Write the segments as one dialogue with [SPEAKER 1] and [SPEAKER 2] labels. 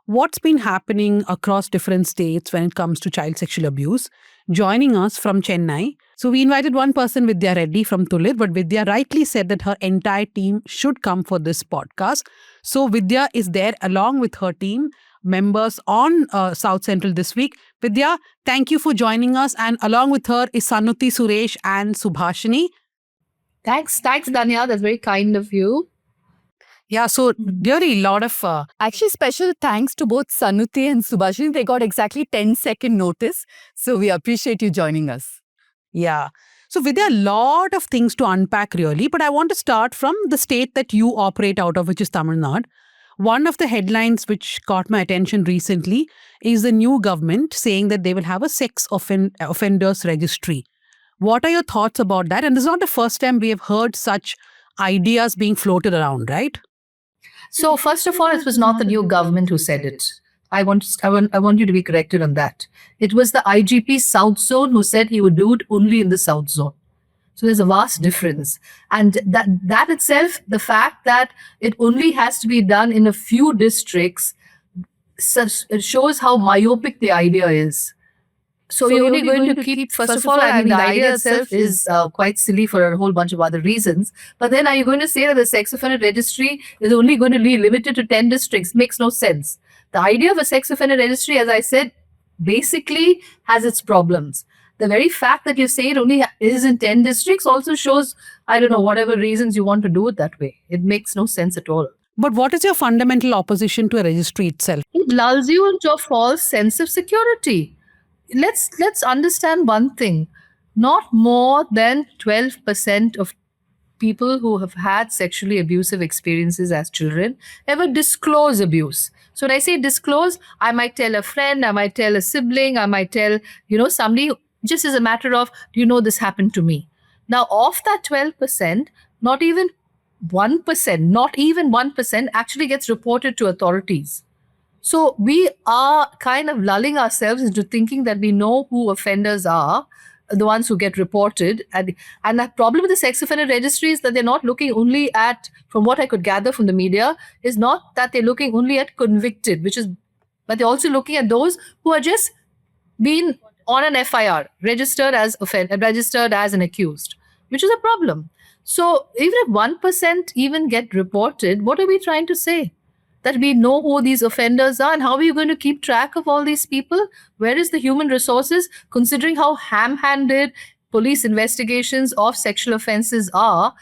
[SPEAKER 1] what's been happening across different states when it comes to child sexual abuse. Joining us from Chennai. So we invited one person, Vidya Reddy from Tulit, but Vidya rightly said that her entire team should come for this podcast. So Vidya is there along with her team members on South Central this week. Vidya, thank you for joining us. And along with her is Sanuti Suresh and Subhashini.
[SPEAKER 2] Thanks, Danya. That's very kind of you.
[SPEAKER 1] Yeah, so really a lot of...
[SPEAKER 3] Actually, special thanks to both Sanuti and Subhashini. They got exactly 10-second notice. So we appreciate you joining us.
[SPEAKER 1] Yeah. So Vidya, a lot of things to unpack really, but I want to start from the state that you operate out of, which is Tamil Nadu. One of the headlines which caught my attention recently is the new government saying that they will have a sex offenders registry. What are your thoughts about that? And this is not the first time we have heard such ideas being floated around, right?
[SPEAKER 2] So first of all, it was not the new government who said it. I want you to be corrected on that. It was the IGP South Zone who said he would do it only in the South Zone. So there's a vast difference. And that itself, the fact that it only has to be done in a few districts, it shows how myopic the idea is. So you're only going to keep, first of all, I mean, the idea itself is quite silly for a whole bunch of other reasons. But then are you going to say that the sex offender registry is only going to be limited to 10 districts? Makes no sense. The idea of a sex offender registry, as I said, basically has its problems. The very fact that you say it only is in 10 districts also shows, I don't know, whatever reasons you want to do it that way. It makes no sense at all.
[SPEAKER 1] But what is your fundamental opposition to a registry itself?
[SPEAKER 2] It lulls you into a false sense of security. Let's understand one thing. Not more than 12% of people who have had sexually abusive experiences as children ever disclose abuse. So when I say disclose, I might tell a friend, I might tell a sibling, I might tell, somebody, just as a matter of, this happened to me. Now, of that 12%, not even 1% actually gets reported to authorities. So we are kind of lulling ourselves into thinking that we know who offenders are, the ones who get reported. And the problem with the sex offender registry is that they're not looking only at, from what I could gather from the media, is not that they're looking only at convicted, but they're also looking at those who are just been on an FIR, registered as an accused, which is a problem. So even if 1% even get reported, what are we trying to say? That we know who these offenders are, and how are you going to keep track of all these people? Where is the human resources, considering how ham-handed police investigations of sexual offenses are?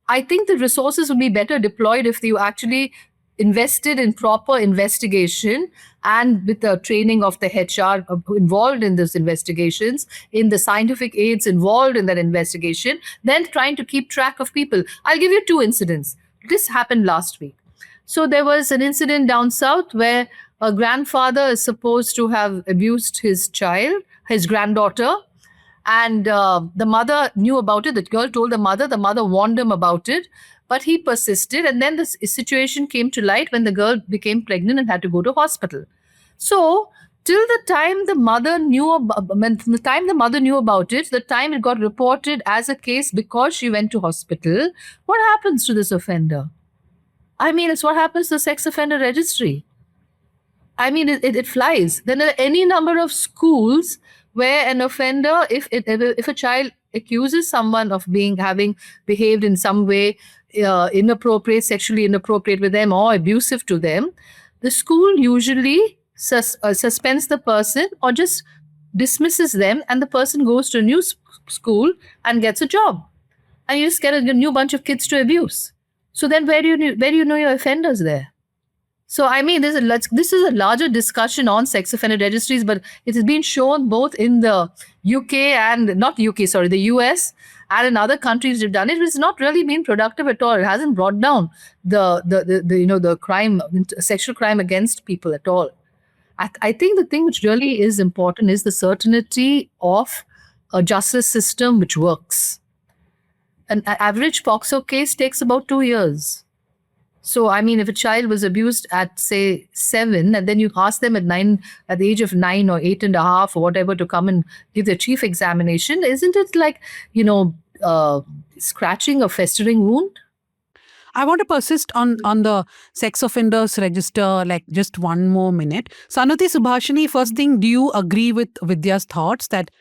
[SPEAKER 2] I think the resources would be better deployed if you actually invested in proper investigation and with the training of the HR involved in those investigations, in the scientific aids involved in that investigation, then trying to keep track of people. I'll give you 2 incidents. This happened last week. So there was an incident down south where a grandfather is supposed to have abused his granddaughter, and the mother knew about it. The girl told the mother warned him about it, but he persisted. And then this situation came to light when the girl became pregnant and had to go to hospital. So till the time the mother knew about it, the time it got reported as a case because she went to hospital, what happens to this offender? I mean, it's what happens to the sex offender registry. I mean, it flies. Then there are any number of schools where an offender, if a child accuses someone of having behaved in some way sexually inappropriate with them or abusive to them, the school usually suspends the person or just dismisses them, and the person goes to a new school and gets a job. And you just get a new bunch of kids to abuse. So then where do you know your offenders there? So I mean, this is a larger discussion on sex offender registries, but it has been shown both in the the US and in other countries who've done it. It's not really been productive at all. It hasn't brought down the crime, sexual crime against people at all. I think the thing which really is important is the certainty of a justice system which works. An average POCSO case takes about 2 years. So, I mean, if a child was abused at, say, 7, and then you ask them at the age of 9 or 8.5 or whatever to come and give their chief examination, isn't it like, scratching a festering wound?
[SPEAKER 1] I want to persist on the sex offenders register, like just one more minute. Sanuti, Subhashini, first thing, do you agree with Vidya's thoughts that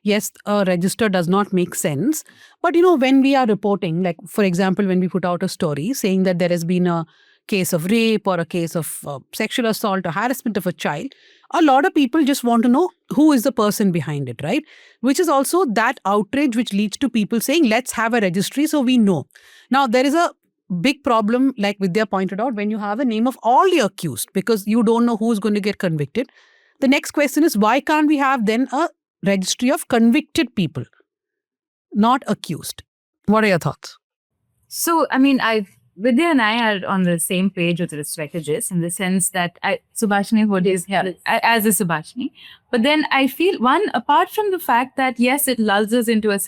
[SPEAKER 1] yes, a register does not make sense? But when we are reporting, like for example, when we put out a story saying that there has been a case of rape or a case of sexual assault or harassment of a child, a lot of people just want to know who is the person behind it, right? Which is also that outrage which leads to people saying, let's have a registry so we know. Now, there is a big problem, like Vidya pointed out, when you have the name of all the accused, because you don't know who's going to get convicted. The next question is, why can't we have then a registry of convicted people, not accused? What are your thoughts?
[SPEAKER 4] So, Vidya and I are on the same page with respect to this, in the sense that Subhashini would is here as a Subhashini. But then I feel, one, apart from the fact that, yes, it lulls us into a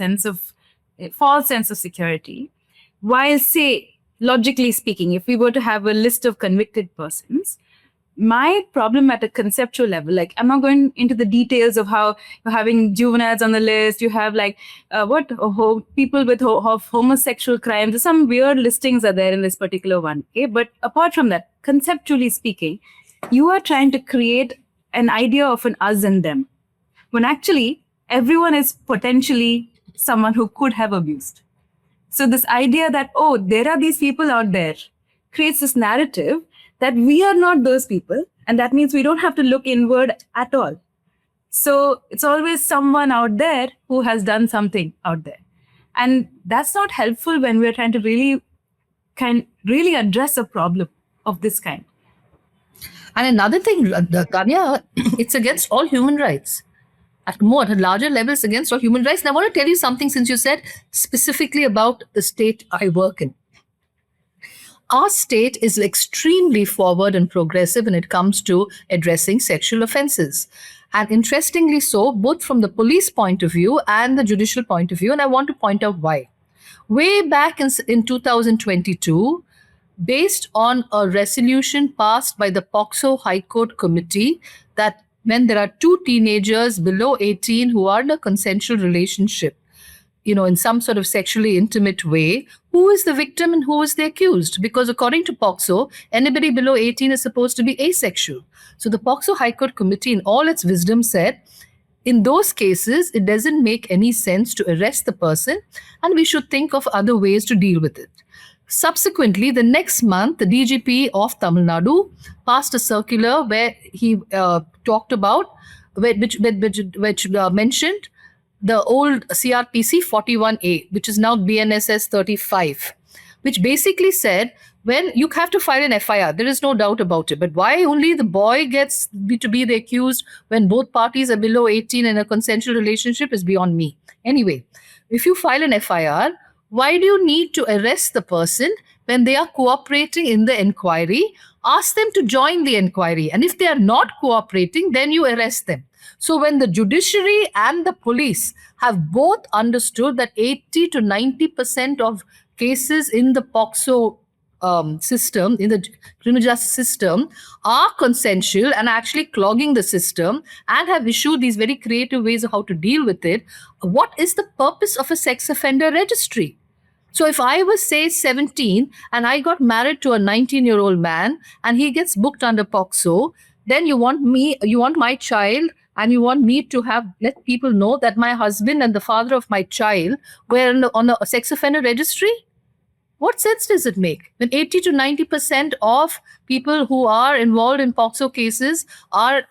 [SPEAKER 4] false sense of security, while, say, logically speaking, if we were to have a list of convicted persons, my problem at a conceptual level, like I'm not going into the details of how you're having juveniles on the list, you have people with homosexual crimes, there's some weird listings are there in this particular one. Okay, but apart from that, conceptually speaking, you are trying to create an idea of an us and them, when actually everyone is potentially someone who could have abused. So this idea that, oh, there are these people out there, creates this narrative that we are not those people, and that means we don't have to look inward at all. So it's always someone out there who has done something out there. And that's not helpful when we're trying to really address a problem of this kind.
[SPEAKER 2] And another thing, Tanya, it's against all human rights. At a larger level, it's against all human rights. And I want to tell you something, since you said specifically about the state I work in. Our state is extremely forward and progressive when it comes to addressing sexual offenses. And interestingly so, both from the police point of view and the judicial point of view. And I want to point out why. Way back in 2022, based on a resolution passed by the POCSO High Court Committee, that when there are two teenagers below 18 who are in a consensual relationship, in some sort of sexually intimate way, who is the victim and who is the accused? Because according to POCSO, anybody below 18 is supposed to be asexual. So the POCSO High Court Committee, in all its wisdom, said, in those cases, it doesn't make any sense to arrest the person, and we should think of other ways to deal with it. Subsequently, the next month, the DGP of Tamil Nadu passed a circular where he talked about, which mentioned the old CRPC 41A, which is now BNSS 35, which basically said, when you have to file an FIR, there is no doubt about it. But why only the boy gets to be the accused when both parties are below 18 in a consensual relationship is beyond me. Anyway, if you file an FIR, why do you need to arrest the person when they are cooperating in the inquiry? Ask them to join the inquiry. And if they are not cooperating, then you arrest them. So when the judiciary and the police have both understood that 80 to 90% of cases in the POCSO system, in the criminal justice system, are consensual and actually clogging the system, and have issued these very creative ways of how to deal with it, what is the purpose of a sex offender registry? So if I was, say, 17 and I got married to a 19-year-old man and he gets booked under POCSO, then you want my child, and you want me to let people know that my husband and the father of my child were on a sex offender registry? What sense does it make when 80 to 90% of people who are involved in POCSO cases are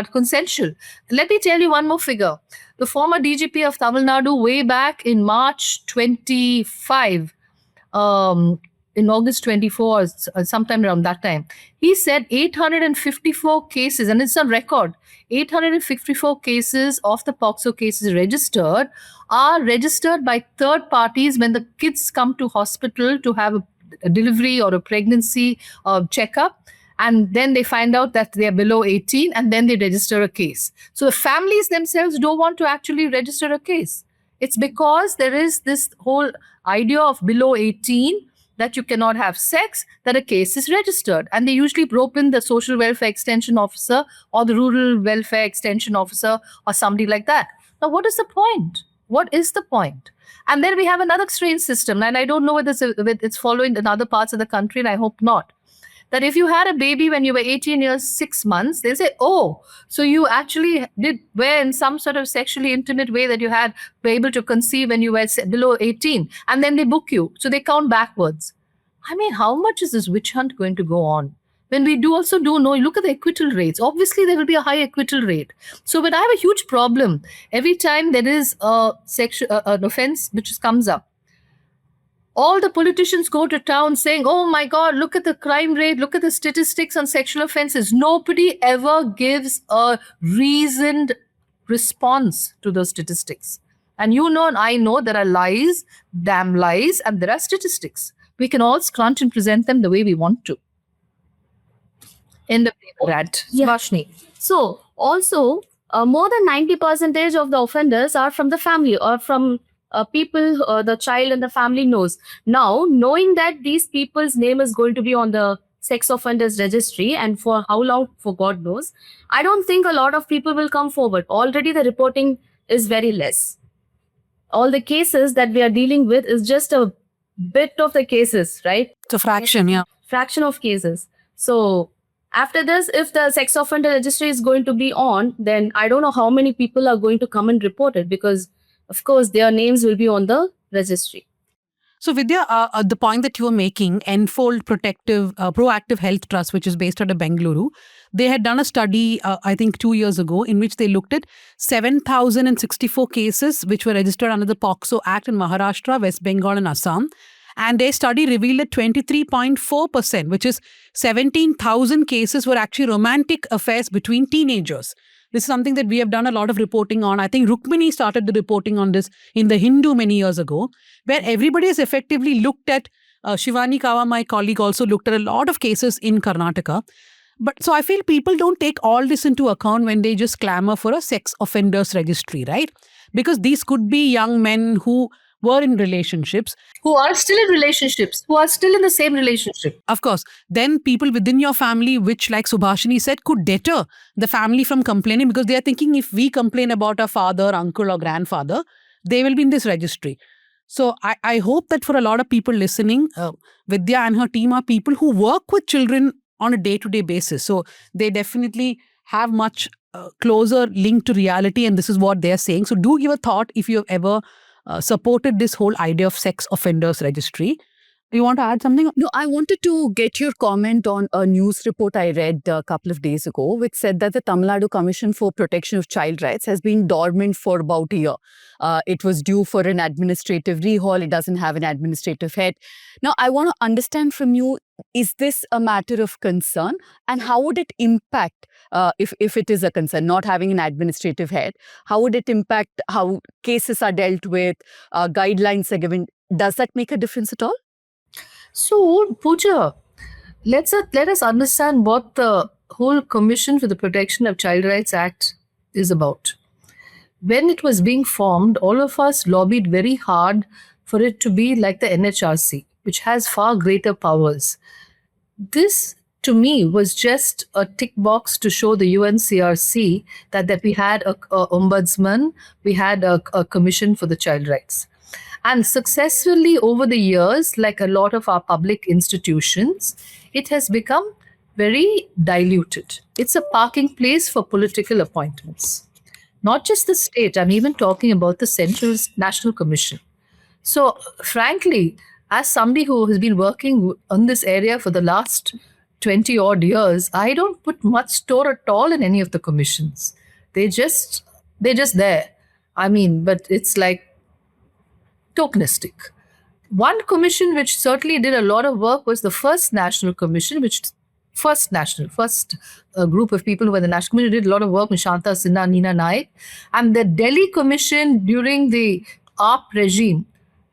[SPEAKER 2] consensual? Let me tell you one more figure. The former DGP of Tamil Nadu, way back in March 25, in August 24, sometime around that time, he said 854 cases, and it's on record, 854 cases of the POCSO cases are registered by third parties when the kids come to hospital to have a delivery or a pregnancy checkup. And then they find out that they're below 18, and then they register a case. So the families themselves don't want to actually register a case. It's because there is this whole idea of below 18, that you cannot have sex, that a case is registered. And they usually rope in the social welfare extension officer or the rural welfare extension officer or somebody like that. Now, what is the point? What is the point? And then we have another strange system, and I don't know whether it's following in other parts of the country, and I hope not. That if you had a baby when you were 18 years, 6 months, they say, oh, so you actually were in some sort of sexually intimate way that you were able to conceive when you were below 18. And then they book you. So they count backwards. I mean, how much is this witch hunt going to go on? When we also do know, look at the acquittal rates. Obviously, there will be a high acquittal rate. So, but I have a huge problem. Every time there is an offense which comes up, all the politicians go to town saying, oh my God, look at the crime rate, look at the statistics on sexual offenses. Nobody ever gives a reasoned response to those statistics. And you know, and I know there are lies, damn lies, and there are statistics. We can all scrunch and present them the way we want to. End of the rant. Subhashini.
[SPEAKER 5] So also, more than 90% of the offenders are from the family or from people the child and the family knows. Now, knowing that these people's name is going to be on the sex offenders registry and for how long, for God knows, I don't think a lot of people will come forward. Already the reporting is very less. All the cases that we are dealing with is just a bit of the cases, right?
[SPEAKER 1] It's a fraction, yeah.
[SPEAKER 5] Fraction of cases. So after this, if the sex offender registry is going to be on, then I don't know how many people are going to come and report it, because of course their names will be on the registry.
[SPEAKER 1] So Vidya, the point that you were making, Enfold Proactive Health Trust, which is based out of Bengaluru, they had done a study, I think 2 years ago, in which they looked at 7,064 cases which were registered under the POCSO Act in Maharashtra, West Bengal and Assam. And their study revealed that 23.4%, which is 17,000 cases, were actually romantic affairs between teenagers. This is something that we have done a lot of reporting on. I think Rukmini started the reporting on this in The Hindu many years ago, where everybody has effectively looked at, Shivani Kawa, my colleague, also looked at a lot of cases in Karnataka. But so I feel people don't take all this into account when they just clamor for a sex offenders registry, right? Because these could be young men who were in relationships.
[SPEAKER 2] Who are still in relationships, who are still in the same relationship.
[SPEAKER 1] Of course, then people within your family, which like Subhashini said, could deter the family from complaining, because they are thinking if we complain about our father, uncle or grandfather, they will be in this registry. So I hope that for a lot of people listening, Vidya and her team are people who work with children on a day-to-day basis. So they definitely have much closer link to reality, and this is what they're saying. So do give a thought if you have ever supported this whole idea of sex offenders registry. You want to add something?
[SPEAKER 3] No, I wanted to get your comment on a news report I read a couple of days ago, which said that the Tamil Nadu Commission for Protection of Child Rights has been dormant for about a year. It was due for an administrative rehaul. It doesn't have an administrative head. Now, I want to understand from you, is this a matter of concern? And how would it impact, if it is a concern, not having an administrative head, how would it impact how cases are dealt with, guidelines are given? Does that make a difference at all?
[SPEAKER 2] So, Pooja, let us understand what the whole Commission for the Protection of Child Rights Act is about. When it was being formed, all of us lobbied very hard for it to be like the NHRC, which has far greater powers. This, to me, was just a tick box to show the UNCRC that we had a ombudsman, we had a commission for the child rights. And successfully over the years, like a lot of our public institutions, it has become very diluted. It's a parking place for political appointments. Not just the state, I'm even talking about the Central National Commission. So frankly, as somebody who has been working on this area for the last 20 odd years, I don't put much store at all in any of the commissions. They're just there. I mean, but it's like tokenistic. One commission which certainly did a lot of work was the First National Commission, first group of people who were the National Commission did a lot of work with Shanta Sinha, Neena Naik. And the Delhi Commission during the AAP regime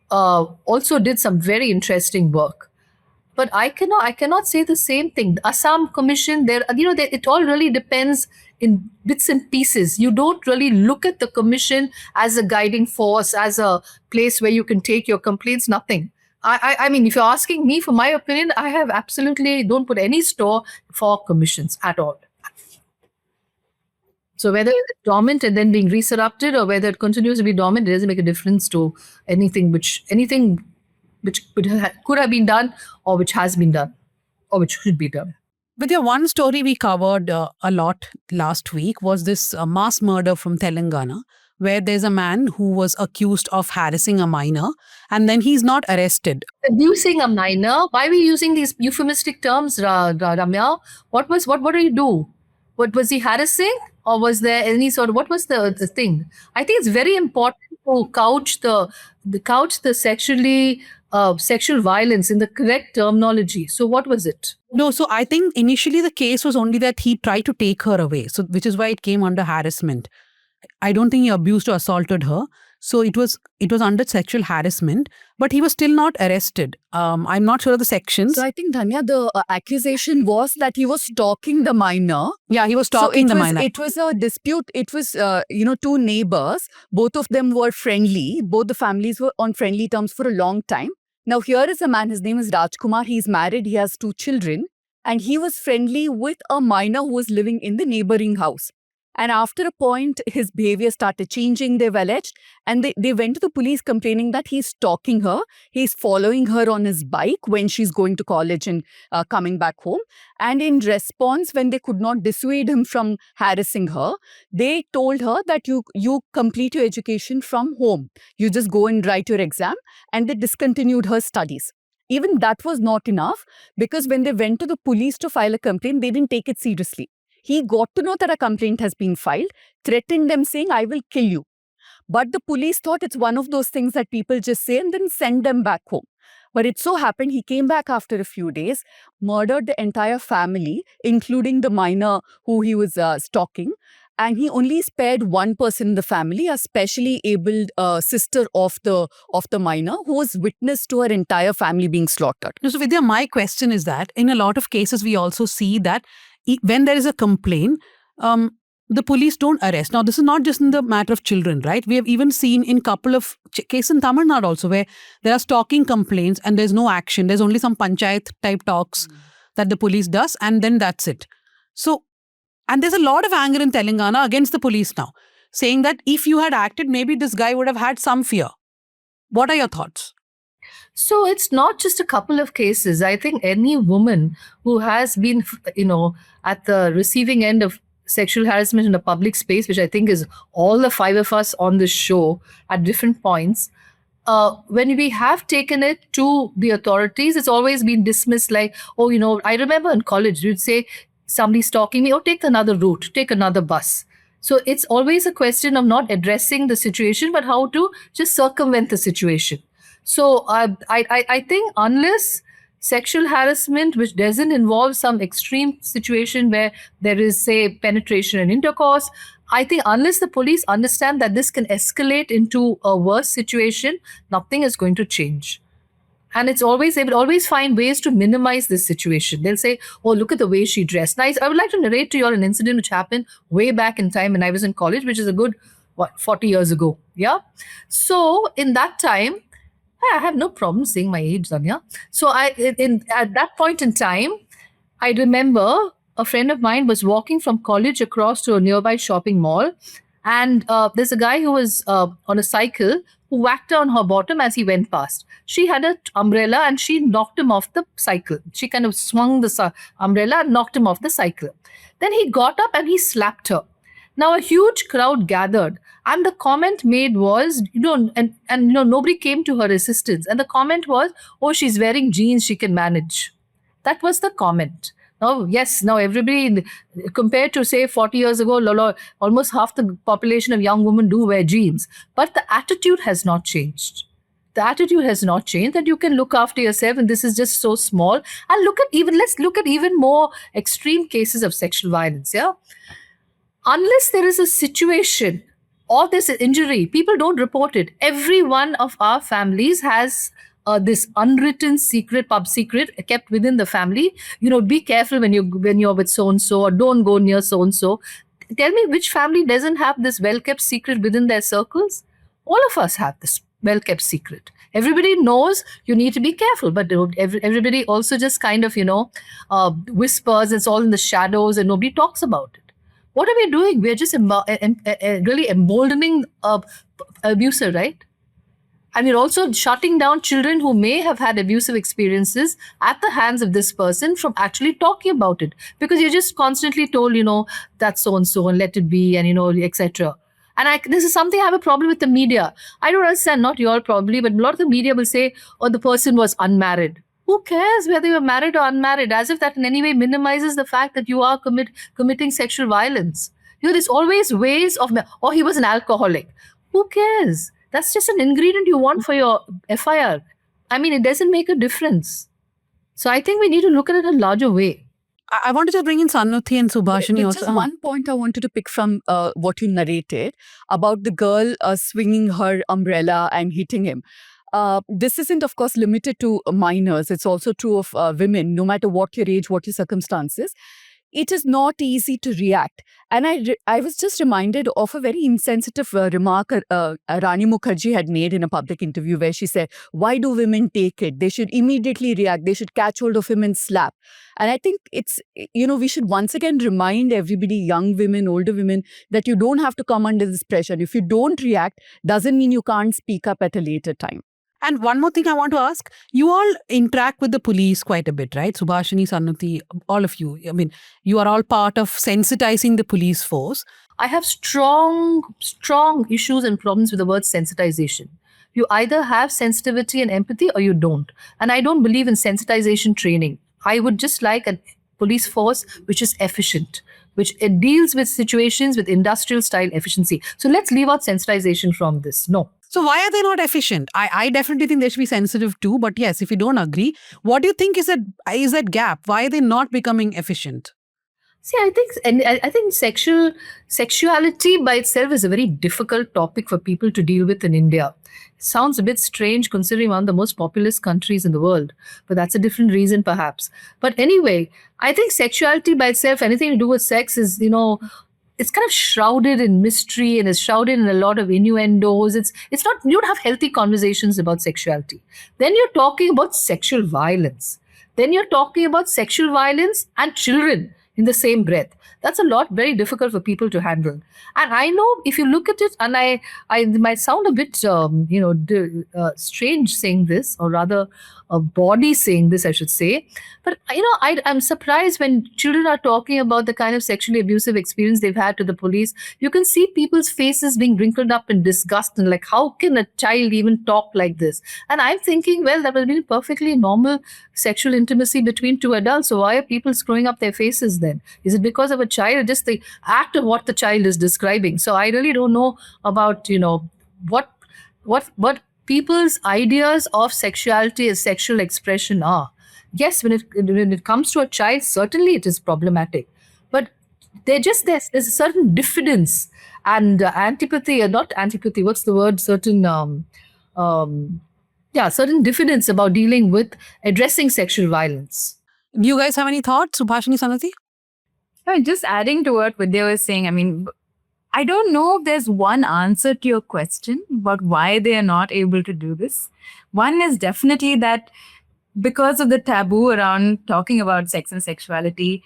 [SPEAKER 2] also did some very interesting work. But I cannot say the same thing. The Assam Commission, it all really depends in bits and pieces. You don't really look at the commission as a guiding force, as a place where you can take your complaints, nothing. I mean, if you're asking me for my opinion, I have absolutely don't put any store for commissions at all. So whether it's dormant and then being resurrected, or whether it continues to be dormant, it doesn't make a difference to anything which could have been done, or which has been done, or which should be done.
[SPEAKER 1] Vidya, one story we covered a lot last week was this mass murder from Telangana, where there's a man who was accused of harassing a minor, and then he's not arrested.
[SPEAKER 2] Abusing a minor. Why are we using these euphemistic terms, Ramya? What do you do? What was he harassing, or was there any sort of, what was the thing? I think it's very important to couch the sexual violence in the correct terminology. So what was it?
[SPEAKER 1] No, so I think initially the case was only that he tried to take her away, so which is why it came under harassment. I don't think he abused or assaulted her. So it was under sexual harassment, but he was still not arrested. I'm not sure of the sections.
[SPEAKER 3] So I think, Dhanya, the accusation was that he was stalking the minor.
[SPEAKER 1] Yeah, he was stalking the minor.
[SPEAKER 3] It was a dispute. It was, two neighbors. Both of them were friendly. Both the families were on friendly terms for a long time. Now, here is a man. His name is Rajkumar. He's married. He has 2 children. And he was friendly with a minor who was living in the neighboring house. And after a point, his behavior started changing, they've alleged. And they went to the police complaining that he's stalking her. He's following her on his bike when she's going to college and coming back home. And in response, when they could not dissuade him from harassing her, they told her that you complete your education from home. You just go and write your exam. And they discontinued her studies. Even that was not enough, because when they went to the police to file a complaint, they didn't take it seriously. He got to know that a complaint has been filed, threatened them saying, I will kill you. But the police thought it's one of those things that people just say and then send them back home. But it so happened he came back after a few days, murdered the entire family, including the minor who he was stalking. And he only spared one person in the family, a specially abled sister of the minor, who was witness to her entire family being slaughtered.
[SPEAKER 1] So Vidya, my question is that in a lot of cases, we also see that when there is a complaint, the police don't arrest. Now, this is not just in the matter of children, right? We have even seen in couple of cases in Tamil Nadu also, where there are stalking complaints and there's no action. There's only some panchayat type talks that the police does, and then that's it. So, and there's a lot of anger in Telangana against the police now, saying that if you had acted, maybe this guy would have had some fear. What are your thoughts?
[SPEAKER 2] So it's not just a couple of cases. I think any woman who has been, at the receiving end of sexual harassment in a public space, which I think is all the 5 of us on this show at different points, when we have taken it to the authorities, it's always been dismissed like, I remember in college, you'd say, somebody's stalking me, take another route, take another bus. So it's always a question of not addressing the situation, but how to just circumvent the situation. So I think unless sexual harassment, which doesn't involve some extreme situation where there is, say, penetration and intercourse, I think unless the police understand that this can escalate into a worse situation, nothing is going to change. And they will always find ways to minimize this situation. They'll say, look at the way she dressed. Now, I would like to narrate to you all an incident which happened way back in time when I was in college, which is a good, 40 years ago. Yeah. So in that time, I have no problem saying my age, Dhanya. So at that point in time, I remember a friend of mine was walking from college across to a nearby shopping mall. And there's a guy who was on a cycle who whacked her on her bottom as he went past. She had an umbrella and she knocked him off the cycle. She kind of swung the umbrella and knocked him off the cycle. Then he got up and he slapped her. Now a huge crowd gathered, and the comment made was, nobody came to her assistance. And the comment was, she's wearing jeans, she can manage. That was the comment. Now everybody, compared to say 40 years ago, almost half the population of young women do wear jeans. But the attitude has not changed. The attitude has not changed, that you can look after yourself and this is just so small. And let's look at even more extreme cases of sexual violence. Yeah. Unless there is a situation or this injury, people don't report it. Every one of our families has this unwritten secret, pub secret kept within the family. Be careful when you're with so-and-so, or don't go near so-and-so. Tell me which family doesn't have this well-kept secret within their circles? All of us have this well-kept secret. Everybody knows you need to be careful, but everybody also just kind of, whispers. It's all in the shadows and nobody talks about it. What are we doing? We're just really emboldening abuser, right? And we're also shutting down children who may have had abusive experiences at the hands of this person from actually talking about it. Because you're just constantly told, that's so and so and let it be, and, etc. And this is something I have a problem with the media. I don't understand, not you all probably, but a lot of the media will say, oh, the person was unmarried. Who cares whether you're married or unmarried? As if that in any way minimizes the fact that you are committing sexual violence. There's always ways of, or he was an alcoholic. Who cares? That's just an ingredient you want for your FIR. I mean, it doesn't make a difference. So I think we need to look at it in a larger way.
[SPEAKER 1] I wanted to bring in Sanuthi and Subhashini
[SPEAKER 3] But
[SPEAKER 1] also.
[SPEAKER 3] just one point I wanted to pick from what you narrated about the girl swinging her umbrella and hitting him. This isn't, of course, limited to minors. It's also true of women, no matter what your age, what your circumstances. It is not easy to react. And I was just reminded of a very insensitive remark Rani Mukherjee had made in a public interview where she said, why do women take it? They should immediately react. They should catch hold of him and slap. And I think it's, we should once again remind everybody, young women, older women, that you don't have to come under this pressure. If you don't react, doesn't mean you can't speak up at a later time.
[SPEAKER 1] And one more thing I want to ask, you all interact with the police quite a bit, right? Subhashini, Sanuthi, all of you. I mean, you are all part of sensitizing the police force.
[SPEAKER 2] I have strong issues and problems with the word sensitization. You either have sensitivity and empathy or you don't. And I don't believe in sensitization training. I would just like a police force which is efficient, which it deals with situations with industrial style efficiency. So let's leave out sensitization from this. No.
[SPEAKER 1] So why are they not efficient? I definitely think they should be sensitive too. But yes, if you don't agree, what do you think is that gap? Why are they not becoming efficient?
[SPEAKER 2] See, I think sexuality by itself is a very difficult topic for people to deal with in India. It sounds a bit strange considering one of the most populous countries in the world, but that's a different reason perhaps. But anyway, I think sexuality by itself, anything to do with sex is, it's kind of shrouded in mystery and is shrouded in a lot of innuendos. It's not, you don't have healthy conversations about sexuality. Then you're talking about sexual violence. Then you're talking about sexual violence and children in the same breath. That's a lot very difficult for people to handle. And I know if you look at it, and I might sound a bit, strange saying this, or rather a body saying this, I should say. But, I'm surprised when children are talking about the kind of sexually abusive experience they've had to the police. You can see people's faces being wrinkled up in disgust and like, how can a child even talk like this? And I'm thinking, well, that will be perfectly normal sexual intimacy between two adults. So why are people screwing up their faces then? Is it because of a child or just the act of what the child is describing? So I really don't know about, what people's ideas of sexuality as sexual expression are. Yes, when it comes to a child, certainly it is problematic. But there's a certain diffidence and antipathy, or not antipathy, what's the word? Certain diffidence about dealing with addressing sexual violence.
[SPEAKER 1] Do you guys have any thoughts, Subhashini, Sanuthi?
[SPEAKER 4] Just adding to what Vidya was saying, I mean, I don't know if there's one answer to your question about why they are not able to do this. One is definitely that because of the taboo around talking about sex and sexuality,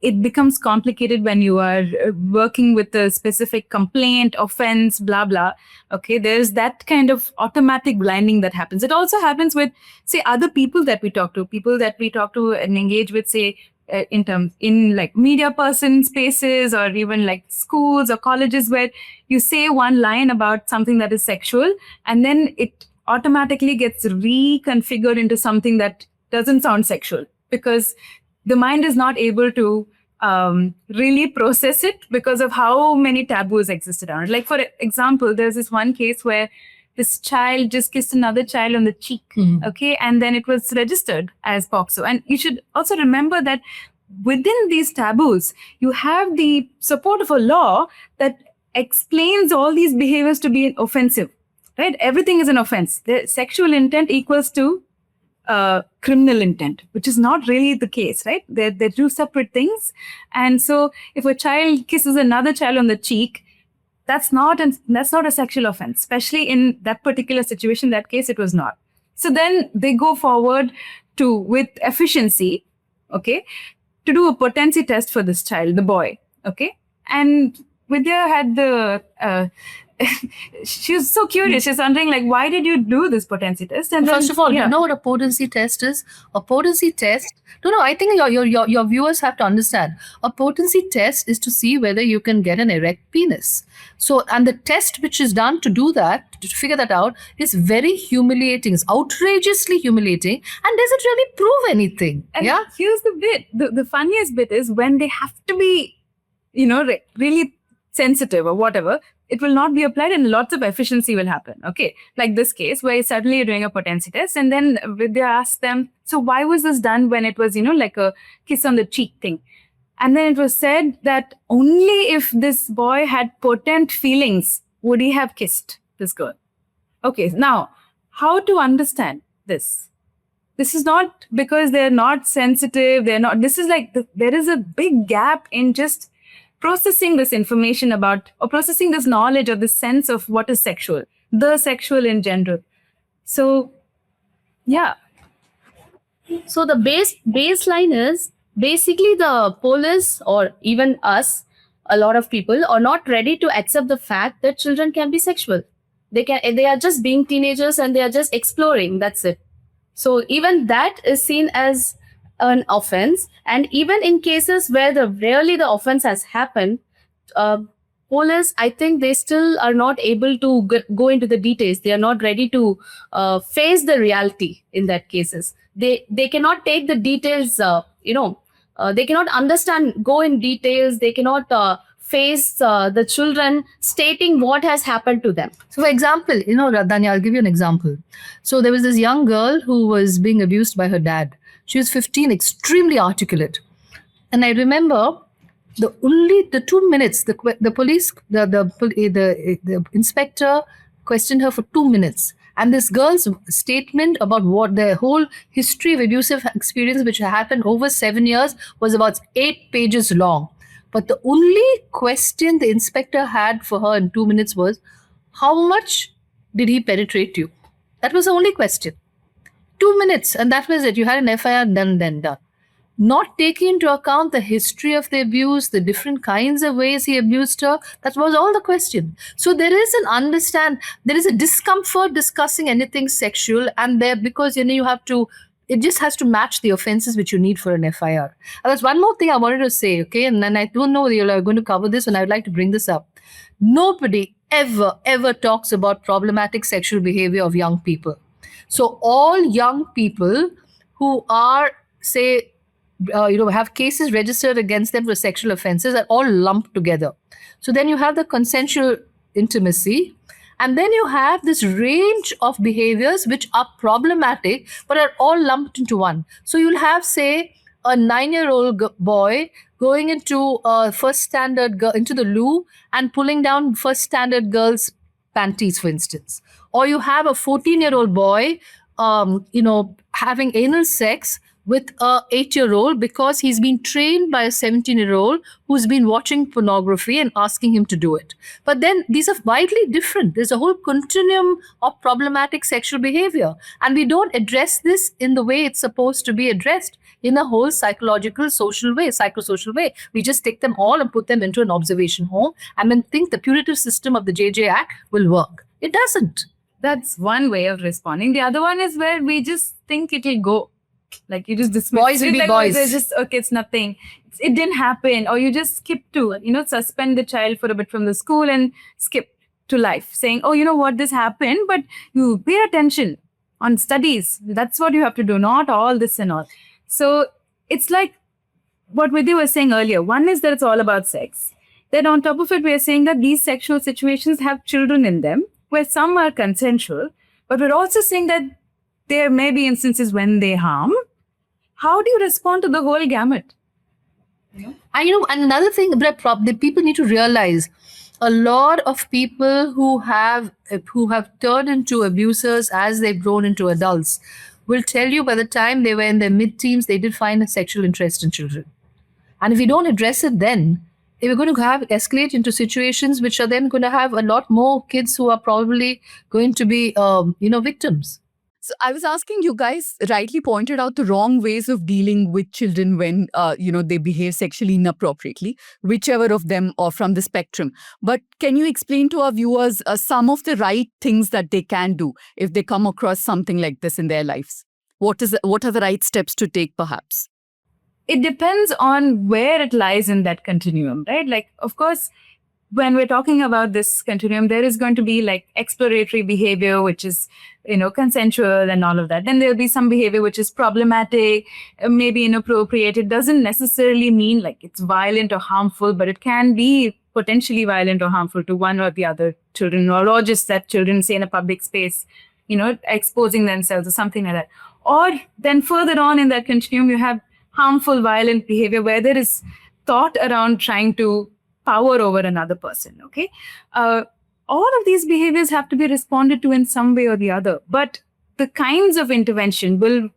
[SPEAKER 4] it becomes complicated when you are working with a specific complaint, offense, blah, blah. Okay, there's that kind of automatic blinding that happens. It also happens with, say, other people that we talk to and engage with, say, in like media person spaces or even like schools or colleges, where you say one line about something that is sexual and then it automatically gets reconfigured into something that doesn't sound sexual because the mind is not able to really process it because of how many taboos existed around it. Like, for example, there's this one case where this child just kissed another child on the cheek, okay? And then it was registered as POCSO. And you should also remember that within these taboos, you have the support of a law that explains all these behaviors to be offensive, right? Everything is an offense. The sexual intent equals to criminal intent, which is not really the case, right? They're two separate things. And so if a child kisses another child on the cheek, that's not a sexual offense, especially in that particular situation. That case, it was not. So then they go forward with efficiency, okay, to do a potency test for this child, the boy, okay. And Vidya had she was so curious. She's wondering, like, why did you do this potency test? And
[SPEAKER 2] First
[SPEAKER 4] then,
[SPEAKER 2] of all,
[SPEAKER 4] yeah.
[SPEAKER 2] you know what a potency test is? A potency test. No. I think your viewers have to understand. A potency test is to see whether you can get an erect penis. So, and the test which is done to do that, to figure that out, is very humiliating. It's outrageously humiliating, and doesn't really prove anything.
[SPEAKER 4] And
[SPEAKER 2] yeah.
[SPEAKER 4] here's the bit. The funniest bit is when they have to be, really sensitive or whatever, it will not be applied and lots of efficiency will happen. Okay. Like this case where suddenly you're doing a potency test and then Vidya asks them, so why was this done when it was, like a kiss on the cheek thing? And then it was said that only if this boy had potent feelings would he have kissed this girl. Okay. Now, how to understand this? This is not because they're not sensitive. This is like, there is a big gap in just processing this information about, or processing this knowledge or this sense of what is sexual, the sexual in general. So, yeah.
[SPEAKER 5] So the baseline is basically the police or even us, a lot of people are not ready to accept the fact that children can be sexual. They are just being teenagers and they are just exploring. That's it. So even that is seen as an offense. And even in cases where the offense has happened, police, I think they still are not able to go into the details. They are not ready to face the reality in that cases. They cannot take the details, they cannot understand, go in details. They cannot face the children stating what has happened to them.
[SPEAKER 2] So, for example, Radhanya, I'll give you an example. So, there was this young girl who was being abused by her dad. She was 15, extremely articulate. And I remember the 2 minutes, the inspector questioned her for 2 minutes. And this girl's statement about what the whole history of abusive experience, which happened over 7 years, was about 8 pages long. But the only question the inspector had for her in 2 minutes was, how much did he penetrate you? That was the only question. 2 minutes, and that was it. You had an FIR done. Not taking into account the history of the abuse, the different kinds of ways he abused her. That was all the question. So there is a discomfort discussing anything sexual, and because you have to, it just has to match the offenses which you need for an FIR. And there's one more thing I wanted to say, okay? And then I don't know you're going to cover this, and I'd like to bring this up. Nobody ever talks about problematic sexual behavior of young people. So all young people who are, say, have cases registered against them for sexual offenses are all lumped together. So then you have the consensual intimacy, and then you have this range of behaviors which are problematic but are all lumped into one. So you'll have, say, a 9-year-old boy going into first standard girl into the loo and pulling down first standard girls' panties, for instance. Or you have a 14-year-old boy, having anal sex with a 8-year-old because he's been trained by a 17-year-old who's been watching pornography and asking him to do it. But then these are widely different. There's a whole continuum of problematic sexual behavior. And we don't address this in the way it's supposed to be addressed, in a whole psychological, social way, psychosocial way. We just take them all and put them into an observation home and then think the punitive system of the JJ Act will work. It doesn't.
[SPEAKER 4] That's one way of responding. The other one is where we just think it'll go. Like you just dismiss.
[SPEAKER 2] Boys will be
[SPEAKER 4] like,
[SPEAKER 2] boys.
[SPEAKER 4] It's just, okay, it's nothing. It didn't happen. Or you just skip to, suspend the child for a bit from the school and skip to life, saying, oh, you know what, this happened, but you pay attention on studies. That's what you have to do, not all this and all. So it's like what Vidya was saying earlier. One is that it's all about sex. Then on top of it, we are saying that these sexual situations have children in them, where some are consensual, but we're also saying that there may be instances when they harm. How do you respond to the whole gamut?
[SPEAKER 2] And another thing that people need to realize, a lot of people who have turned into abusers as they've grown into adults will tell you by the time they were in their mid-teens, they did find a sexual interest in children. And if we don't address it then, we're going to escalate into situations which are then going to have a lot more kids who are probably going to be, victims.
[SPEAKER 3] So I was asking, you guys rightly pointed out the wrong ways of dealing with children when they behave sexually inappropriately, whichever of them are from the spectrum. But can you explain to our viewers some of the right things that they can do if they come across something like this in their lives? What are the right steps to take, perhaps?
[SPEAKER 4] It depends on where it lies in that continuum, right? Like, of course, when we're talking about this continuum, there is going to be like exploratory behavior, which is, consensual and all of that. Then there'll be some behavior which is problematic, maybe inappropriate. It doesn't necessarily mean like it's violent or harmful, but it can be potentially violent or harmful to one or the other children, or just that children, say, in a public space, exposing themselves or something like that. Or then further on in that continuum, you have harmful, violent behavior where there is thought around trying to power over another person, okay? All of these behaviors have to be responded to in some way or the other, but the kinds of intervention will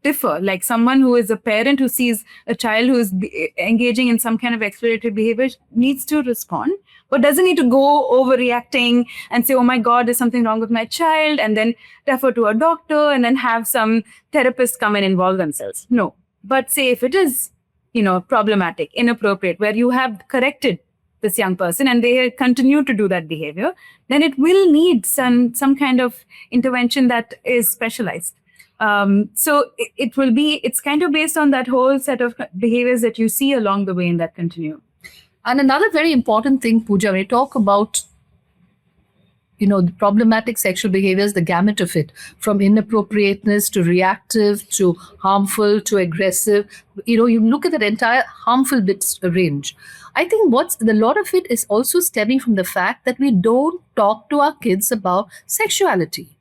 [SPEAKER 4] differ. Like someone who is a parent who sees a child who is engaging in some kind of exploratory behavior needs to respond, but doesn't need to go overreacting and say, oh my God, there's something wrong with my child, and then refer to a doctor and then have some therapist come and involve themselves. No. But say if it is, problematic, inappropriate, where you have corrected this young person and they continue to do that behavior, then it will need some kind of intervention that is specialized. So it's kind of based on that whole set of behaviors that you see along the way in that continuum.
[SPEAKER 2] And another very important thing, Pooja, when you talk about the problematic sexual behaviors, the gamut of it, from inappropriateness to reactive to harmful to aggressive, you look at that entire harmful bits range. I think a lot of it is also stemming from the fact that we don't talk to our kids about sexuality.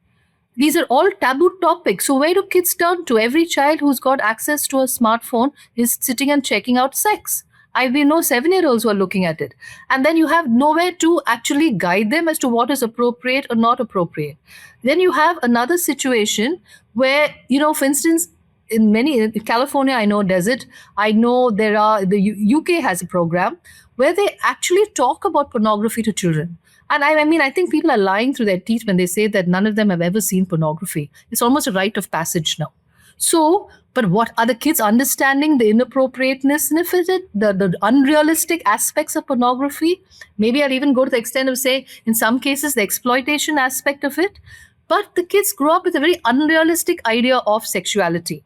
[SPEAKER 2] These are all taboo topics. So where do kids turn to? Every child who's got access to a smartphone is sitting and checking out sex. We know 7-year-olds who are looking at it. And then you have nowhere to actually guide them as to what is appropriate or not appropriate. Then you have another situation where, for instance, in California, I know does it. I know the UK has a program where they actually talk about pornography to children. And I think people are lying through their teeth when they say that none of them have ever seen pornography. It's almost a rite of passage now. So, but what are the kids understanding the inappropriateness and the unrealistic aspects of pornography? Maybe I'll even go to the extent of say, in some cases, the exploitation aspect of it. But the kids grow up with a very unrealistic idea of sexuality.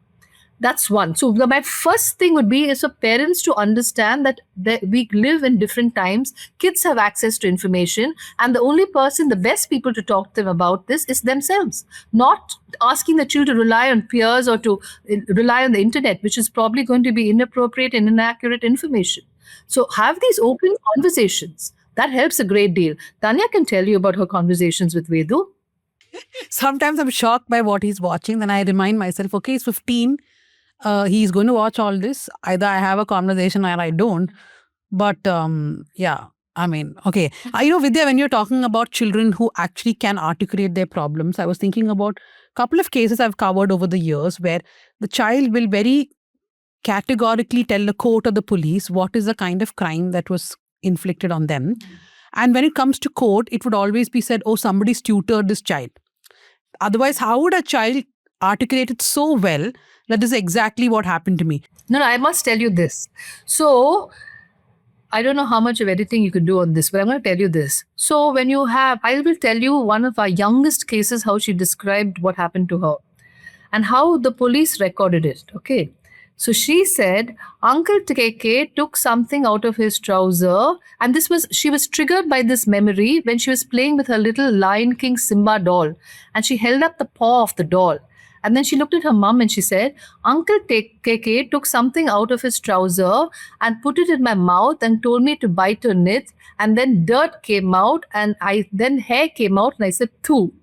[SPEAKER 2] That's one. So my first thing would be is for parents to understand that we live in different times. Kids have access to information, and the best people to talk to them about this is themselves. Not asking the children to rely on peers or to rely on the internet, which is probably going to be inappropriate and inaccurate information. So have these open conversations. That helps a great deal. Tanya can tell you about her conversations with Vedu.
[SPEAKER 1] Sometimes I'm shocked by what he's watching. Then I remind myself, okay, he's 15. He's going to watch all this. Either I have a conversation or I don't. But okay. Vidya, when you're talking about children who actually can articulate their problems, I was thinking about a couple of cases I've covered over the years where the child will very categorically tell the court or the police what is the kind of crime that was inflicted on them. And when it comes to court, it would always be said, oh, somebody's tutored this child. Otherwise, how would a child articulate it so well that is exactly what happened to me?
[SPEAKER 2] No, I must tell you this. So, I don't know how much of editing you could do on this, but I'm going to tell you this. So, I will tell you one of our youngest cases, how she described what happened to her and how the police recorded it. Okay. So she said, Uncle KK took something out of his trouser, and she was triggered by this memory when she was playing with her little Lion King Simba doll, and she held up the paw of the doll. And then she looked at her mum and she said, Uncle KK took something out of his trouser and put it in my mouth and told me to bite on it. And then dirt came out and then hair came out and I said, Thoo.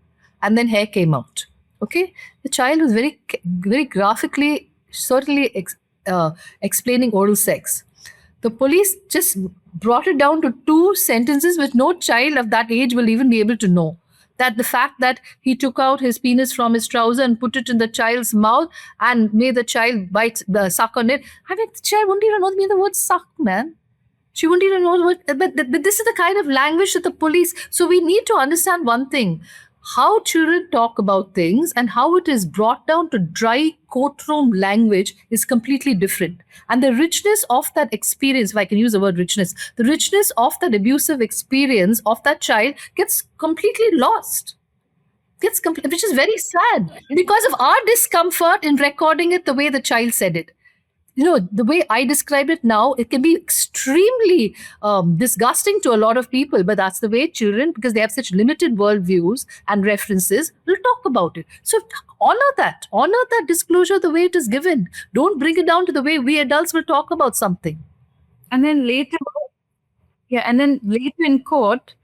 [SPEAKER 2] And then hair came out. Okay. The child was very, very graphically, certainly explaining oral sex. The police just brought it down to 2 sentences which no child of that age will even be able to know. That the fact that he took out his penis from his trouser and put it in the child's mouth and made the child suck on it. The child wouldn't even know the word suck, man. She wouldn't even know but this is the kind of language that the police. So we need to understand one thing. how children talk about things and how it is brought down to dry courtroom language is completely different. And the richness of that experience, if I can use the word richness, the richness of that abusive experience of that child gets completely lost. Which is very sad because of our discomfort in recording it the way the child said it. The way I describe it now, it can be extremely disgusting to a lot of people, but that's the way children, because they have such limited worldviews and references, will talk about it. So honor that disclosure the way it is given. Don't bring it down to the way we adults will talk about something.
[SPEAKER 4] And then later in court,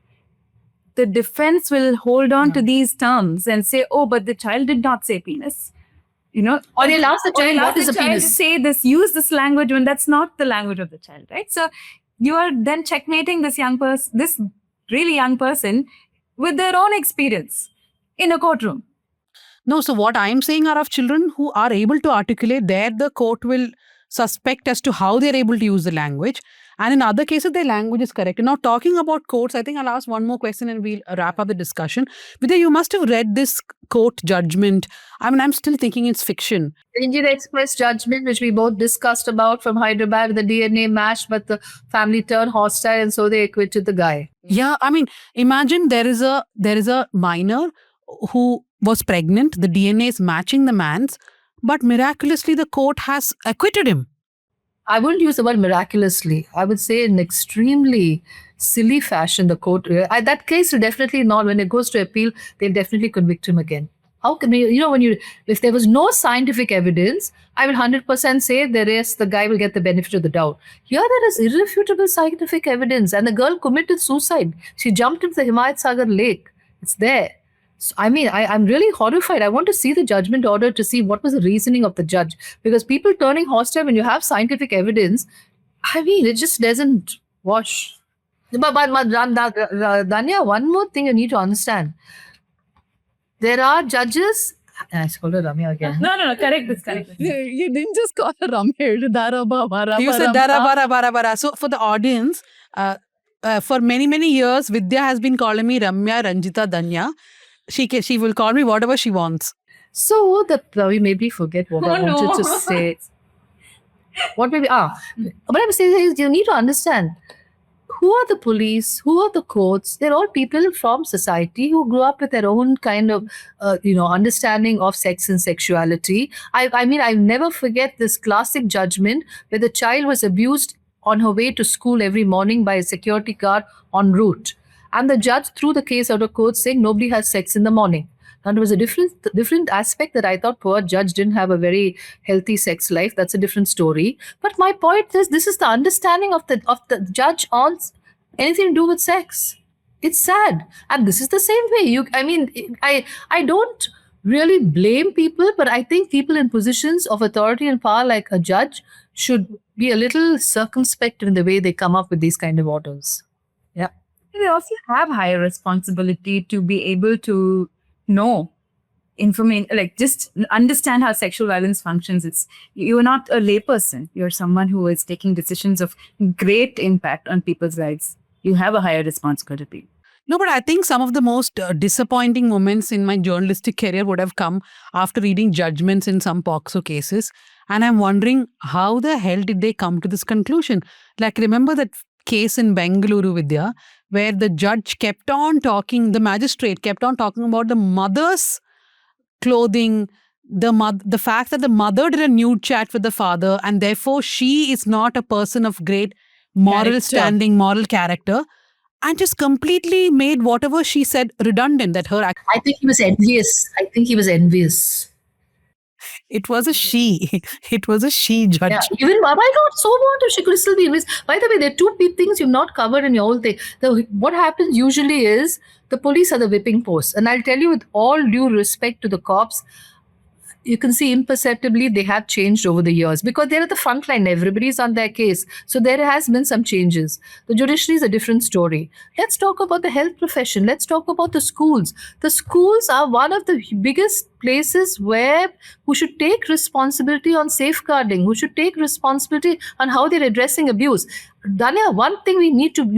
[SPEAKER 4] the defense will hold on to these terms and say, oh, but the child did not say penis.
[SPEAKER 2] Or they'll ask the child, what is a penis?
[SPEAKER 4] Say this, use this language when that's not the language of the child, right? So you are then checkmating this really young person with their own experience in a courtroom.
[SPEAKER 1] No, so what I'm saying are of children who are able to articulate, there the court will suspect as to how they're able to use the language. And in other cases, their language is correct. Now, talking about courts, I think I'll ask one more question and we'll wrap up the discussion. Vidya, you must have read this court judgment. I mean, I'm still thinking it's fiction.
[SPEAKER 2] The Indian Express judgment, which we both discussed about from Hyderabad, the DNA matched, but the family turned hostile and so they acquitted the guy.
[SPEAKER 1] Yeah, I mean, imagine there is a minor who was pregnant. The DNA is matching the man's, but miraculously the court has acquitted him.
[SPEAKER 2] I wouldn't use the word miraculously. I would say in extremely silly fashion, the court. That case will definitely not. When it goes to appeal, they'll definitely convict him again. How can if there was no scientific evidence, I will 100% say the guy will get the benefit of the doubt. Here there is irrefutable scientific evidence, and the girl committed suicide. She jumped into the Himayat Sagar lake. It's there. So, I mean, I'm really horrified. I want to see the judgment order to see what was the reasoning of the judge. Because people turning hostile when you have scientific evidence, I mean, it just doesn't wash. But Danya, one more thing you need to understand. There are judges. I called her Ramya again.
[SPEAKER 4] No, correct this.
[SPEAKER 3] You didn't just call her Ramya.
[SPEAKER 1] You said Dara Bara. So for the audience, for many, many years, Vidya has been calling me Ramya, Ranjita, Danya. She will call me whatever she wants.
[SPEAKER 2] So we maybe forget what I wanted to say. What I'm saying is you need to understand who are the police, who are the courts. They're all people from society who grew up with their own kind of understanding of sex and sexuality. I mean, I'll never forget this classic judgment where the child was abused on her way to school every morning by a security guard en route. And the judge threw the case out of court saying nobody has sex in the morning. Now, there was a different aspect that I thought poor judge didn't have a very healthy sex life. That's a different story. But my point is, this is the understanding of the judge on anything to do with sex. It's sad. And this is the same way. I don't really blame people, but I think people in positions of authority and power like a judge should be a little circumspect in the way they come up with these kind of orders. Yeah.
[SPEAKER 4] They also have higher responsibility to be able to know information, like just understand how sexual violence functions. You're not a layperson. You're someone who is taking decisions of great impact on people's lives. You have a higher responsibility.
[SPEAKER 1] No, but I think some of the most disappointing moments in my journalistic career would have come after reading judgments in some POCSO cases. And I'm wondering, how the hell did they come to this conclusion? Like, remember that case in Bengaluru, Vidya, where the judge kept on talking, the magistrate kept on talking about the mother's clothing, the fact that the mother did a nude chat with the father, and therefore she is not a person of great moral standing, moral character, and just completely made whatever she said redundant. That her
[SPEAKER 2] I think he was envious.
[SPEAKER 1] It was a she. It was a she judge.
[SPEAKER 2] Yeah. Even, oh my God, so what if she could still be envious? By the way, there are two big things you've not covered in your whole thing. What happens usually is the police are the whipping post. And I'll tell you with all due respect to the cops, you can see imperceptibly they have changed over the years because they're at the front line. Everybody's on their case. So there has been some changes. The judiciary is a different story. Let's talk about the health profession. Let's talk about the schools. The schools are one of the biggest places who should take responsibility on safeguarding, who should take responsibility on how they're addressing abuse. Danya, one thing you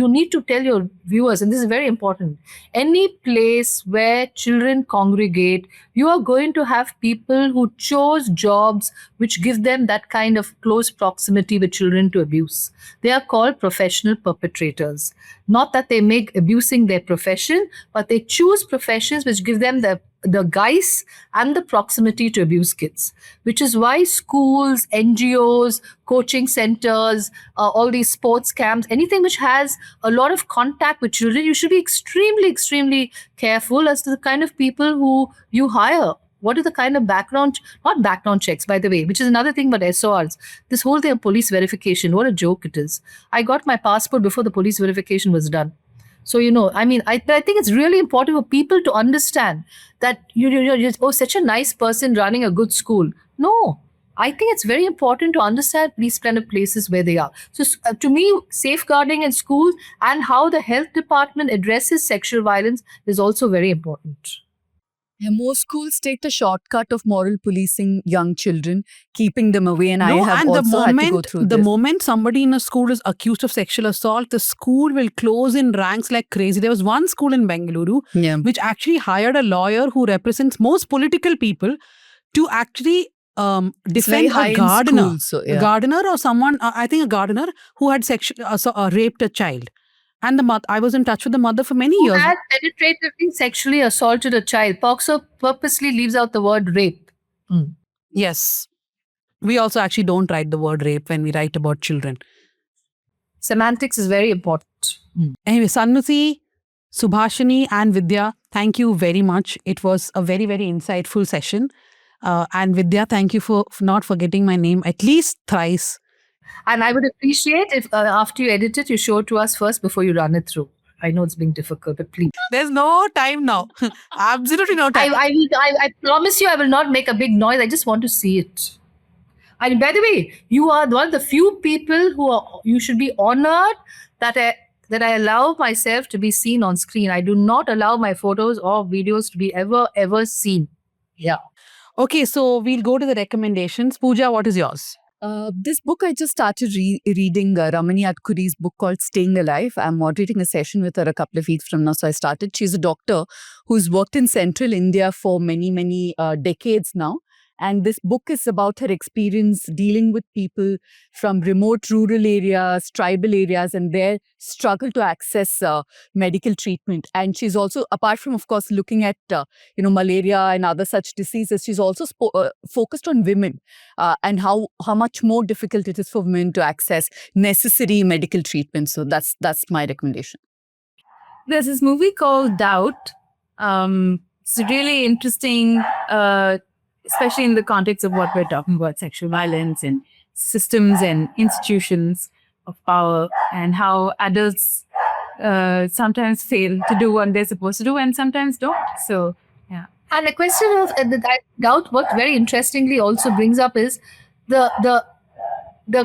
[SPEAKER 2] need to tell your viewers, and this is very important. Any place where children congregate, you are going to have people who chose jobs which give them that kind of close proximity with children to abuse. They are called professional perpetrators. Not that they make abusing their profession, but they choose professions which give them the guise and the proximity to abuse kids, which is why schools, NGOs, coaching centers, all these sports camps, anything which has a lot of contact with children, you should be extremely, extremely careful as to the kind of people who you hire. What are the kind of not background checks, by the way, which is another thing but SORs. This whole thing of police verification, what a joke it is. I got my passport before the police verification was done. So, I think it's really important for people to understand that you're just, such a nice person running a good school. No, I think it's very important to understand these kind of places where they are. So, to me, safeguarding in schools and how the health department addresses sexual violence is also very important.
[SPEAKER 3] Yeah, most schools take the shortcut of moral policing young children, keeping them away, and I
[SPEAKER 1] No,
[SPEAKER 3] have
[SPEAKER 1] and
[SPEAKER 3] also had to go through
[SPEAKER 1] the
[SPEAKER 3] this.
[SPEAKER 1] moment somebody in a school is accused of sexual assault, the school will close in ranks like crazy. There was one school in Bengaluru
[SPEAKER 3] Yeah.
[SPEAKER 1] which actually hired a lawyer who represents most political people to actually
[SPEAKER 3] It's very
[SPEAKER 1] defend
[SPEAKER 3] high
[SPEAKER 1] a
[SPEAKER 3] in
[SPEAKER 1] gardener.
[SPEAKER 3] schools, so, yeah.
[SPEAKER 1] A gardener or someone, I think a gardener who had raped a child. And I was in touch with the mother for many
[SPEAKER 2] Who
[SPEAKER 1] years.
[SPEAKER 2] had penetratively sexually assaulted a child. POCSO purposely leaves out the word rape.
[SPEAKER 1] Yes. We also actually don't write the word rape when we write about children.
[SPEAKER 2] Semantics is very important.
[SPEAKER 1] Anyway, Sanusi, Subhashini and Vidya, thank you very much. It was a very, very insightful session. And Vidya, thank you for not forgetting my name at least thrice.
[SPEAKER 2] And I would appreciate if after you edit it, you show it to us first before you run it through. I know it's being difficult, but please.
[SPEAKER 1] There's no time now. Absolutely no time.
[SPEAKER 2] I promise you I will not make a big noise. I just want to see it. And by the way, you are one of the few people you should be honored that I allow myself to be seen on screen. I do not allow my photos or videos to be ever seen. Yeah.
[SPEAKER 1] Okay, so we'll go to the recommendations. Pooja, what is yours?
[SPEAKER 3] This book, I just started reading Ramani Adkuri's book called Staying Alive. I'm moderating a session with her a couple of weeks from now, so I started. She's a doctor who's worked in central India for many, many decades now. And this book is about her experience dealing with people from remote rural areas, tribal areas, and their struggle to access medical treatment. And she's also, apart from, of course, looking at malaria and other such diseases, she's also focused on women and how much more difficult it is for women to access necessary medical treatment. So that's my recommendation.
[SPEAKER 4] There's this movie called Doubt. It's really interesting, especially in the context of what we're talking about, sexual violence and systems and institutions of power, and how adults sometimes fail to do what they're supposed to do and sometimes don't. So, yeah.
[SPEAKER 2] And the question of Doubt, what very interestingly also brings up is the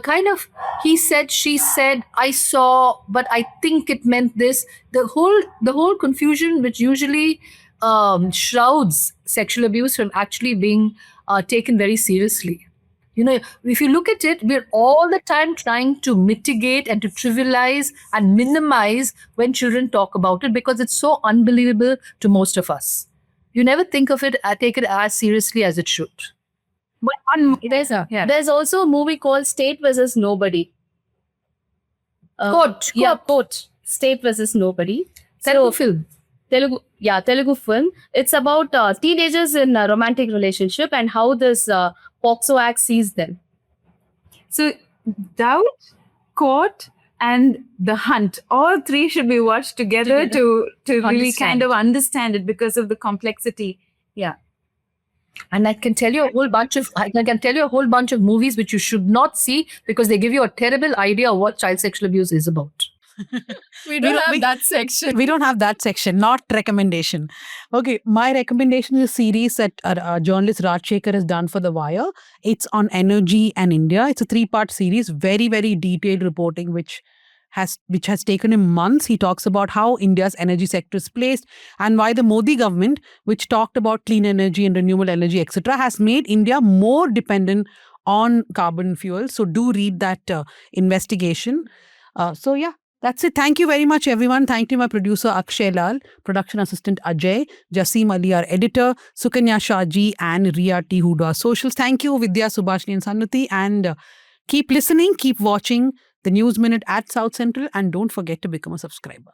[SPEAKER 2] kind of he said, she said, I saw, but I think it meant this. The whole confusion which usually shrouds sexual abuse from actually being taken very seriously. If you look at it, we're all the time trying to mitigate and to trivialize and minimize when children talk about it because it's so unbelievable to most of us. You never think of it, take it as seriously as it should.
[SPEAKER 5] But there's also a movie called State versus Nobody. Court. State versus Nobody.
[SPEAKER 2] Telugu film.
[SPEAKER 5] Telugu film. It's about teenagers in a romantic relationship and how this POCSO Act sees them.
[SPEAKER 4] So, Doubt, Court, and The Hunt, all three should be watched together to really kind of understand it because of the complexity. Yeah.
[SPEAKER 2] And I can tell you a whole bunch of movies which you should not see because they give you a terrible idea of what child sexual abuse is about.
[SPEAKER 3] We don't have that section.
[SPEAKER 1] We don't have that section, not recommendation. Okay, my recommendation is a series that journalist Rajshekhar has done for The Wire. It's on energy and India. It's a 3-part series, very, very detailed reporting, which which has taken him months. He talks about how India's energy sector is placed and why the Modi government, which talked about clean energy and renewable energy, etc., has made India more dependent on carbon fuel. So do read that investigation. So yeah, that's it. Thank you very much, everyone. Thank you, my producer Akshay Lal, production assistant Ajay, Jasim Ali, our editor, Sukanya Shahji, and Ria T, who do our socials. Thank you, Vidya, Subhashini, and Sanuti. And keep listening, keep watching the News Minute at South Central, and don't forget to become a subscriber.